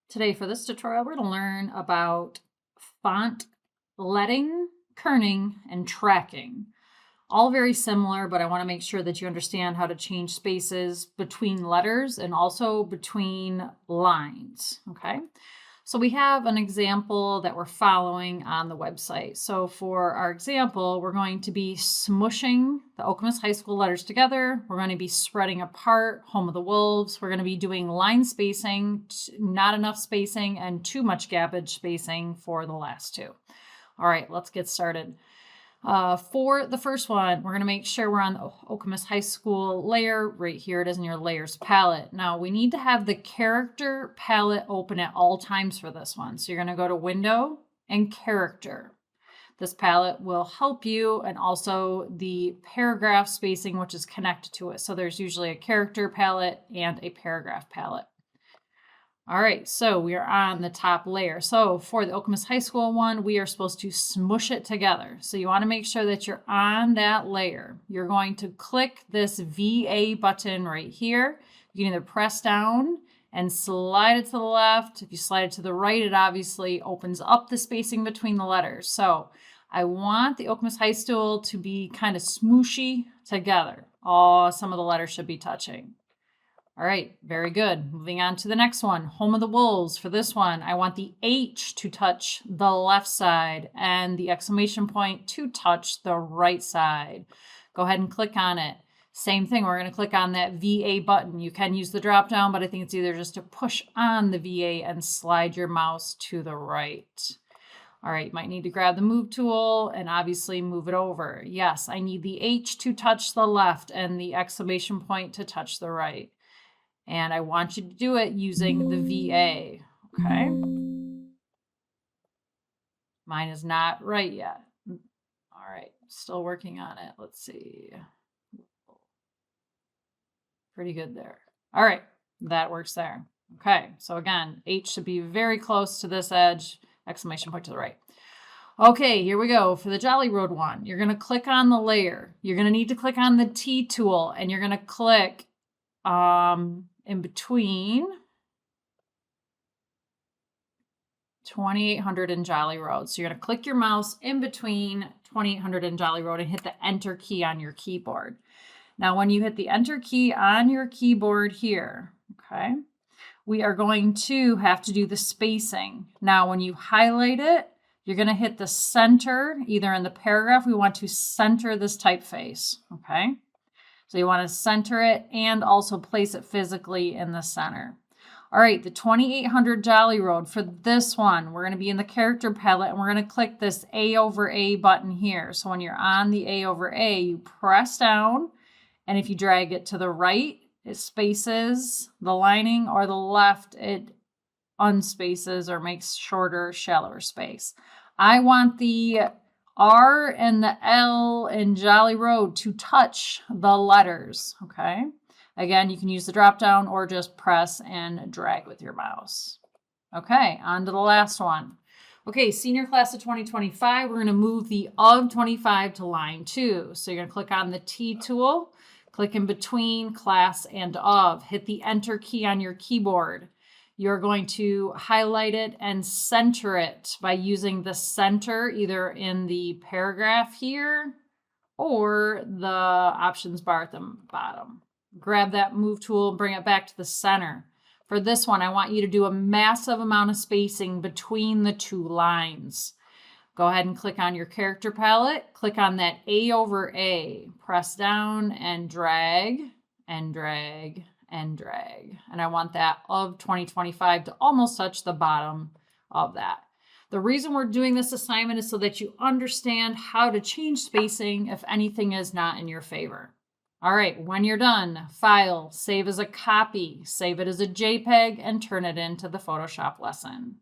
Today for this tutorial, we're going to learn about font letting, kerning, and tracking. All very similar, but I want to make sure that you understand how to change spaces between letters and also between lines, okay? So we have an example that we're following on the website. So for our example, we're going to be smushing the Okemos High School letters together. We're going to be spreading apart Home of the Wolves. We're going to be doing line spacing, not enough spacing, and too much gappage spacing for the last two. All right, let's get started. For the first one, we're going to make sure we're on the Okemos High School layer. Right here it is in your layers palette. Now we need to have the character palette open at all times for this one. So you're going to go to Window and Character. This palette will help you, and also the paragraph spacing, which is connected to it. So there's usually a character palette and a paragraph palette. All right, so we are on the top layer. So for the Okemos High School one, we are supposed to smush it together. So you want to make sure that you're on that layer. You're going to click this VA button right here. You can either press down and slide it to the left. If you slide it to the right, it obviously opens up the spacing between the letters. So I want the Okemos High School to be kind of smooshy together. Oh, some of the letters should be touching. All right, very good. Moving on to the next one, Home of the Wolves. For this one, I want the H to touch the left side and the exclamation point to touch the right side. Go ahead and click on it. Same thing, we're going to click on that VA button. You can use the drop down, but I think it's either just to push on the VA and slide your mouse to the right. All right, you might need to grab the move tool and obviously move it over. Yes, I need the H to touch the left and the exclamation point to touch the right. And I want you to do it using the VA, okay? Mine is not right yet. All right, still working on it. Let's see. Pretty good there. All right, that works there. Okay, so again, H should be very close to this edge, exclamation point to the right. Okay, here we go. For the Jolly Road one, you're going to click on the layer. You're going to need to click on the T tool, and you're going to click in between 2800 and Jolly Road. So you're going to click your mouse in between 2800 and Jolly Road and hit the Enter key on your keyboard. Now, when you hit the Enter key on your keyboard here, okay, we are going to have to do the spacing. Now, when you highlight it, you're going to hit the center, either in the paragraph. We want to center this typeface, okay? So you want to center it and also place it physically in the center. All right, the 2800 Jolly Road. For this one, we're going to be in the character palette and we're going to click this A over A button here. So when you're on the A over A, you press down, and if you drag it to the right, it spaces the lining, or the left, it unspaces or makes shorter, shallower space. I want the R and the L in Jolly Road to touch the letters, okay? Again, you can use the drop down or just press and drag with your mouse. Okay, on to the last one. Okay, senior class of 2025, we're going to move the of 25 to line 2. So you're going to click on the T tool, click in between class and of, hit the Enter key on your keyboard. You're going to highlight it and center it by using the center either in the paragraph here or the options bar at the bottom. Grab that move tool and bring it back to the center. For this one, I want you to do a massive amount of spacing between the two lines. Go ahead and click on your character palette. Click on that A over A. Press down and drag and drag and drag. And I want that of 2025 to almost touch the bottom of that. The reason we're doing this assignment is so that you understand how to change spacing if anything is not in your favor. All right, when you're done, File, save as a copy, save it as a JPEG, and turn it into the Photoshop lesson.